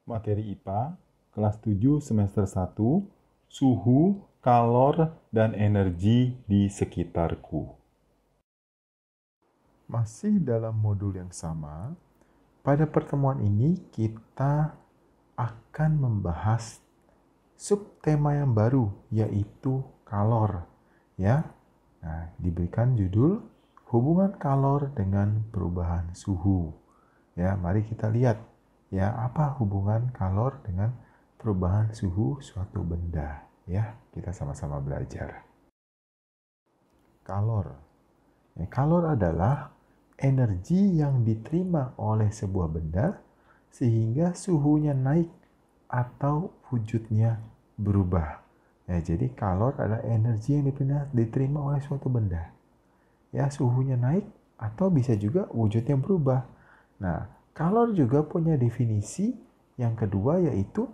Materi IPA, kelas 7 semester 1, suhu, kalor, dan energi di sekitarku. Masih dalam modul yang sama, pada pertemuan ini kita akan membahas subtema yang baru, yaitu kalor. Ya, nah, diberikan judul hubungan kalor dengan perubahan suhu. Ya, mari kita lihat ya apa hubungan kalor dengan perubahan suhu suatu benda. Ya, kita sama-sama belajar. Kalor. Kalor adalah energi yang diterima oleh sebuah benda sehingga suhunya naik atau wujudnya berubah. Ya, jadi kalor adalah energi yang diterima oleh suatu benda. Ya, suhunya naik atau bisa juga wujudnya berubah. Nah, kalor juga punya definisi yang kedua, yaitu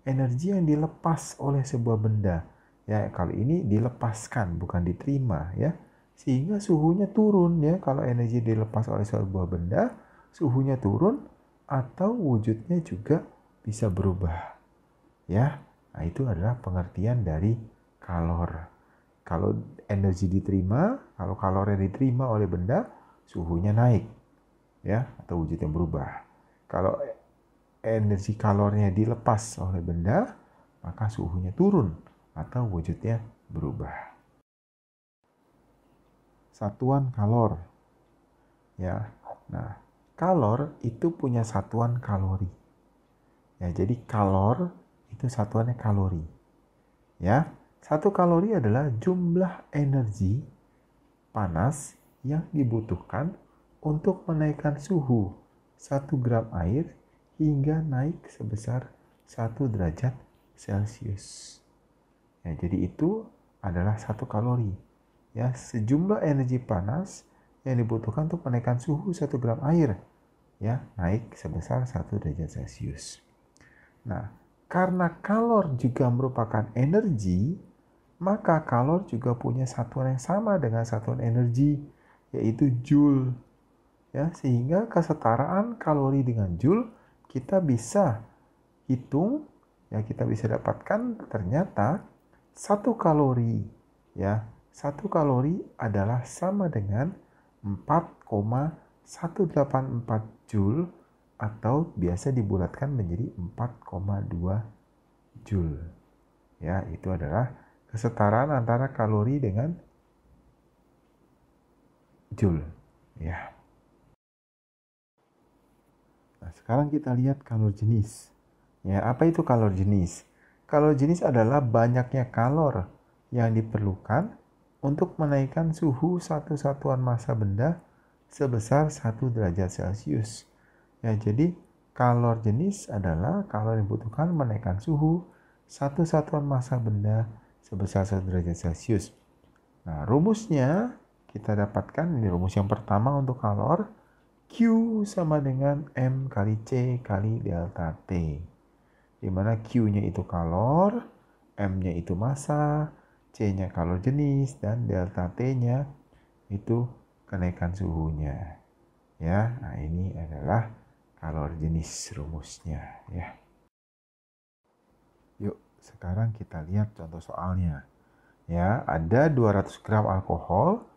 energi yang dilepas oleh sebuah benda. Ya, kalau ini dilepaskan bukan diterima ya. Sehingga suhunya turun ya. Kalau energi dilepas oleh sebuah benda, suhunya turun atau wujudnya juga bisa berubah. Ya. Nah, itu adalah pengertian dari kalor. Kalau energi diterima, kalau kalornya diterima oleh benda, suhunya naik ya atau wujudnya berubah. Kalau energi kalornya dilepas oleh benda, maka suhunya turun atau wujudnya berubah. Satuan kalor. Ya. Nah, kalor itu punya satuan kalori. Ya, jadi kalor itu satuannya kalori. Ya. Satu kalori adalah jumlah energi panas yang dibutuhkan untuk menaikkan suhu 1 gram air hingga naik sebesar 1 derajat Celcius. Ya, jadi itu adalah 1 kalori. Ya, sejumlah energi panas yang dibutuhkan untuk menaikkan suhu 1 gram air ya naik sebesar 1 derajat Celcius. Nah, karena kalor juga merupakan energi, maka kalor juga punya satuan yang sama dengan satuan energi, yaitu joule. Ya, sehingga kesetaraan kalori dengan joule kita bisa hitung, ya kita bisa dapatkan ternyata 1 kalori ya, 1 kalori adalah sama dengan 4,184 joule atau biasa dibulatkan menjadi 4,2 joule. Ya, itu adalah kesetaraan antara kalori dengan joule. Ya. Nah, sekarang kita lihat kalor jenis. Ya, apa itu kalor jenis? Kalor jenis adalah banyaknya kalor yang diperlukan untuk menaikkan suhu satu satuan massa benda sebesar 1 derajat Celcius. Ya, jadi kalor jenis adalah kalor yang dibutuhkan menaikkan suhu satu satuan massa benda sebesar 1 derajat Celcius. Nah, rumusnya kita dapatkan, ini rumus yang pertama untuk kalor. Q sama dengan M kali C kali delta T. Di mana Q-nya itu kalor, M-nya itu massa, C-nya kalor jenis, dan delta T-nya itu kenaikan suhunya. Ya, nah ini adalah kalor jenis rumusnya ya. Yuk, sekarang kita lihat contoh soalnya. Ya, ada 200 gram alkohol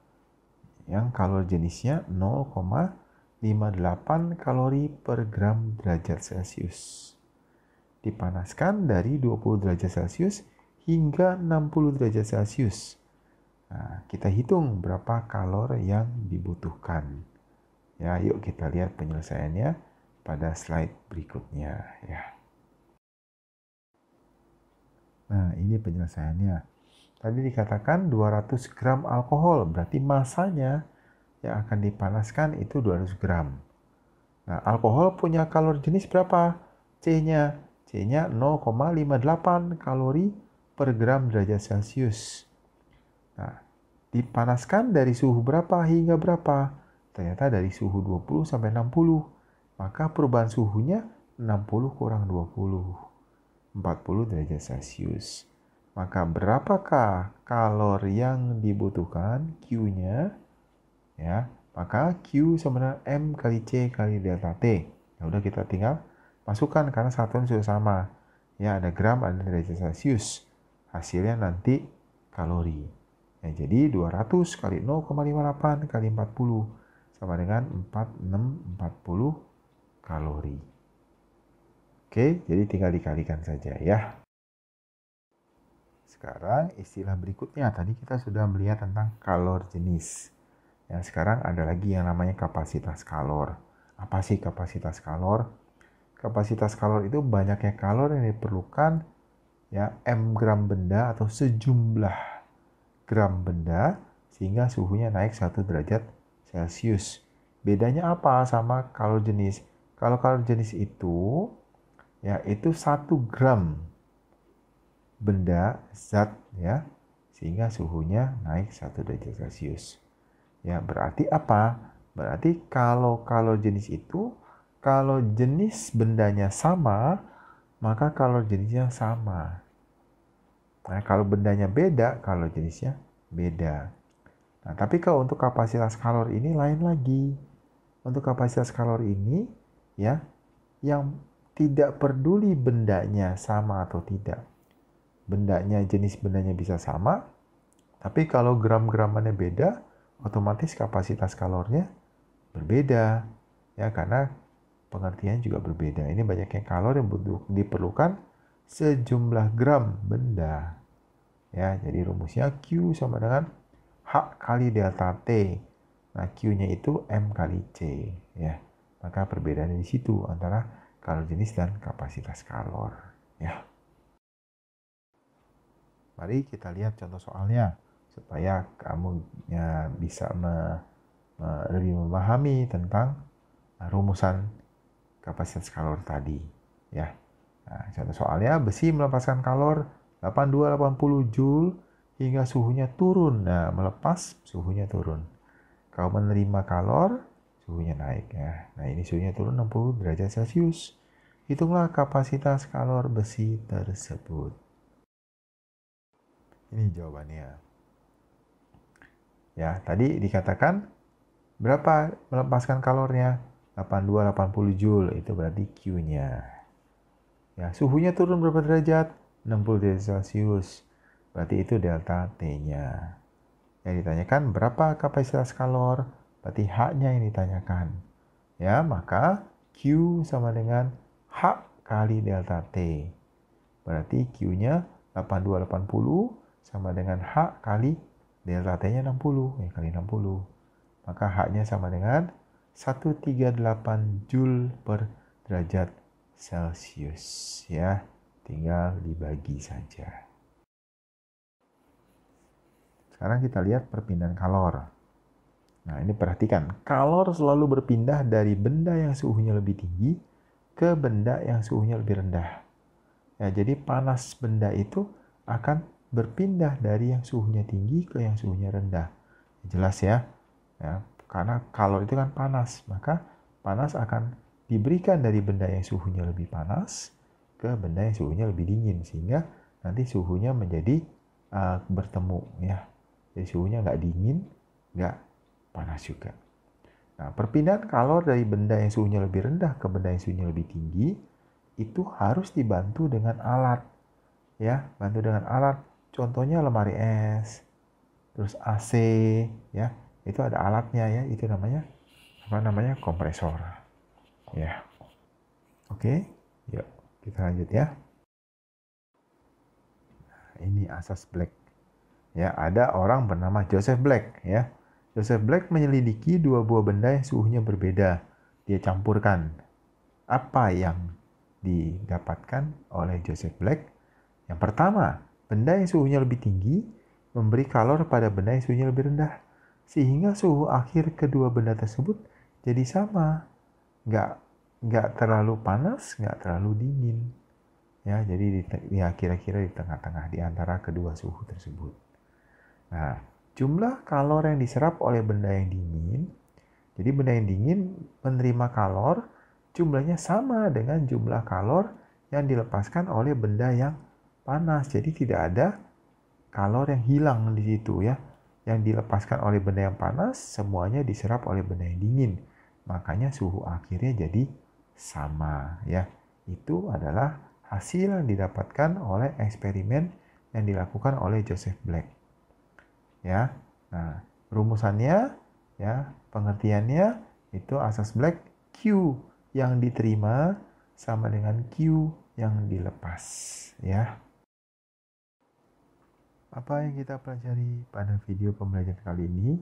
yang kalor jenisnya 0,58 kalori per gram derajat Celcius. Dipanaskan dari 20 derajat Celcius hingga 60 derajat Celcius. Nah, kita hitung berapa kalor yang dibutuhkan. Ya, yuk kita lihat penyelesaiannya pada slide berikutnya ya. Nah, ini penyelesaiannya. Tadi dikatakan 200 gram alkohol, berarti massanya yang akan dipanaskan itu 200 gram. Nah, alkohol punya kalori jenis berapa? C-nya. C-nya 0,58 kalori per gram derajat Celcius. Nah, dipanaskan dari suhu berapa hingga berapa? Ternyata dari suhu 20 sampai 60. Maka perubahan suhunya 60 kurang 20. 40 derajat Celcius. Maka berapakah kalori yang dibutuhkan? Q-nya ya. Maka Q sama dengan M kali C kali delta T. Ya udah kita tinggal Masukkan karena satuan sudah sama. Ya, ada gram, ada derajat Celcius. Hasilnya nanti kalori. Ya, jadi 200 kali 0,58 kali 40 sama dengan 4640 kalori. Oke, jadi tinggal dikalikan saja ya. Sekarang istilah berikutnya, tadi kita sudah melihat tentang kalor jenis. Ya, sekarang ada lagi yang namanya kapasitas kalor. Apa sih kapasitas kalor? Kapasitas kalor itu banyaknya kalor yang diperlukan ya m gram benda atau sejumlah gram benda sehingga suhunya naik 1 derajat Celcius. Bedanya apa sama kalor jenis? Kalau kalor jenis itu ya itu 1 gram benda zat ya sehingga suhunya naik 1 derajat Celcius. Ya, berarti apa? Berarti kalau jenis itu kalau jenis bendanya sama, maka kalor jenisnya sama. Nah, kalau bendanya beda, kalau jenisnya beda. Nah, tapi kalau untuk kapasitas kalor ini lain lagi. Untuk kapasitas kalor ini, ya, yang tidak peduli bendanya sama atau tidak. Bendanya, jenis bendanya bisa sama, tapi kalau gram-gramannya beda, otomatis kapasitas kalornya berbeda. Ya, karena pengertiannya juga berbeda. Ini banyaknya kalor yang diperlukan sejumlah gram benda. Ya, jadi rumusnya Q sama dengan H kali delta T. Nah, Q-nya itu M kali C. Ya, maka perbedaannya di situ antara kalor jenis dan kapasitas kalor. Ya. Mari kita lihat contoh soalnya supaya kamu bisa lebih memahami tentang rumusan kapasitas kalor tadi. Ya. Nah, contoh soalnya besi melepaskan kalor 8280 Joule hingga suhunya turun. Nah, melepas suhunya turun. Kalau menerima kalor, suhunya naik ya. Nah, ini suhunya turun 60 derajat Celcius. Hitunglah kapasitas kalor besi tersebut. Ini jawabannya. Ya, tadi dikatakan berapa melepaskan kalornya? 8280 Joule, itu berarti Q-nya. Ya, suhunya turun berapa derajat? 60 derajat Celcius. Berarti itu delta T-nya. Yang ditanyakan berapa kapasitas kalor? Berarti H-nya yang ditanyakan. Ya, maka Q sama dengan H kali delta T. Berarti Q-nya 8280 sama dengan H kali delta T-nya 60. Ya, kali 60. Maka H-nya sama dengan 138 Joule per derajat Celcius. Ya, tinggal dibagi saja. Sekarang kita lihat perpindahan kalor. Nah, ini perhatikan. Kalor selalu berpindah dari benda yang suhunya lebih tinggi ke benda yang suhunya lebih rendah. Ya, jadi panas benda itu akan berpindah dari yang suhunya tinggi ke yang suhunya rendah. Jelas ya? Ya, karena kalor itu kan panas, maka panas akan diberikan dari benda yang suhunya lebih panas ke benda yang suhunya lebih dingin, sehingga nanti suhunya menjadi bertemu ya. Jadi suhunya nggak dingin, nggak panas juga. Nah, perpindahan kalor dari benda yang suhunya lebih rendah ke benda yang suhunya lebih tinggi itu harus dibantu dengan alat. Ya, bantu dengan alat. Contohnya lemari es, terus AC, ya. Itu ada alatnya ya, itu namanya kompresor. Ya. Oke. Yuk, kita lanjut ya. Ini asas Black. Ya, ada orang bernama Joseph Black ya. Joseph Black menyelidiki dua buah benda yang suhunya berbeda. Dia campurkan. Apa yang didapatkan oleh Joseph Black? Yang pertama, benda yang suhunya lebih tinggi memberi kalor pada benda yang suhunya lebih rendah. Sehingga suhu akhir kedua benda tersebut jadi sama. Nggak terlalu panas, nggak terlalu dingin. Ya, jadi kira-kira di tengah-tengah di antara kedua suhu tersebut. Nah, jumlah kalor yang diserap oleh benda yang dingin, jadi benda yang dingin menerima kalor, jumlahnya sama dengan jumlah kalor yang dilepaskan oleh benda yang panas. Jadi tidak ada kalor yang hilang di situ ya. Yang dilepaskan oleh benda yang panas, semuanya diserap oleh benda yang dingin. Makanya suhu akhirnya jadi sama ya. itu adalah hasil yang didapatkan oleh eksperimen yang dilakukan oleh Joseph Black. Ya. Nah, rumusannya ya, pengertiannya itu asas Black, Q yang diterima sama dengan Q yang dilepas, ya. Apa yang kita pelajari pada video pembelajaran kali ini?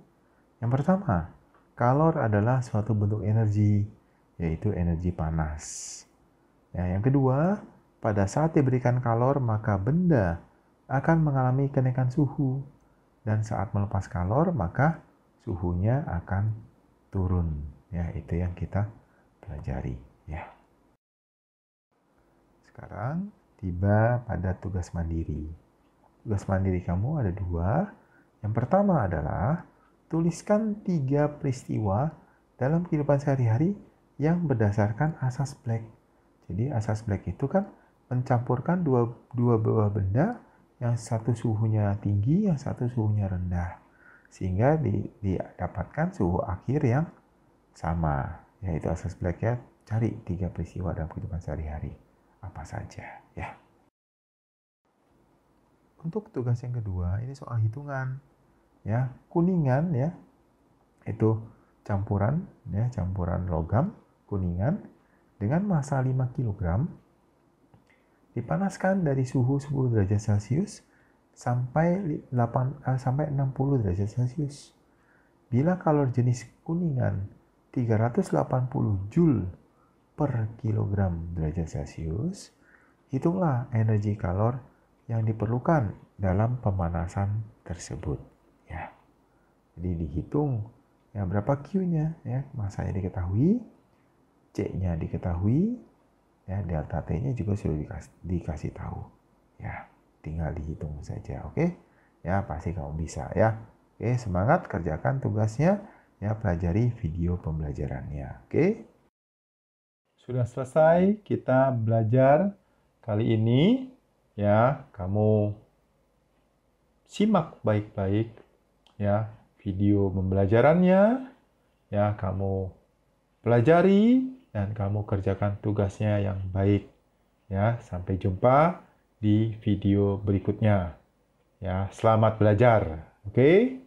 Yang pertama, kalor adalah suatu bentuk energi, yaitu energi panas. Ya, yang kedua, pada saat diberikan kalor, maka benda akan mengalami kenaikan suhu. Dan saat melepas kalor, maka suhunya akan turun. Ya, itu yang kita pelajari. Ya. Sekarang tiba pada tugas mandiri. Tugas mandiri kamu ada 2. Yang pertama adalah tuliskan 3 peristiwa dalam kehidupan sehari-hari yang berdasarkan asas Black. Jadi asas Black itu kan mencampurkan dua buah benda, yang satu suhunya tinggi, yang satu suhunya rendah. Sehingga didapatkan suhu akhir yang sama. Yaitu asas Black ya. Cari 3 peristiwa dalam kehidupan sehari-hari. Apa saja ya. Untuk tugas yang kedua, ini soal hitungan. Ya, kuningan ya, itu campuran ya, campuran logam kuningan dengan massa 5 kg dipanaskan dari suhu 10 derajat Celcius sampai 60 derajat Celcius. Bila kalor jenis kuningan 380 Joule per kilogram derajat Celcius, hitunglah energi kalor yang diperlukan dalam pemanasan tersebut. Ya, jadi dihitung ya berapa Q-nya ya, masanya diketahui, C-nya diketahui, ya delta T-nya juga sudah dikasih tahu. Ya, tinggal dihitung saja, oke? Ya, pasti kamu bisa ya. Oke, semangat kerjakan tugasnya ya, pelajari video pembelajarannya, oke? Sudah selesai kita belajar kali ini ya, kamu simak baik-baik ya video pembelajarannya, ya kamu pelajari dan kamu kerjakan tugasnya yang baik ya. Sampai jumpa di video berikutnya ya. Selamat belajar, oke?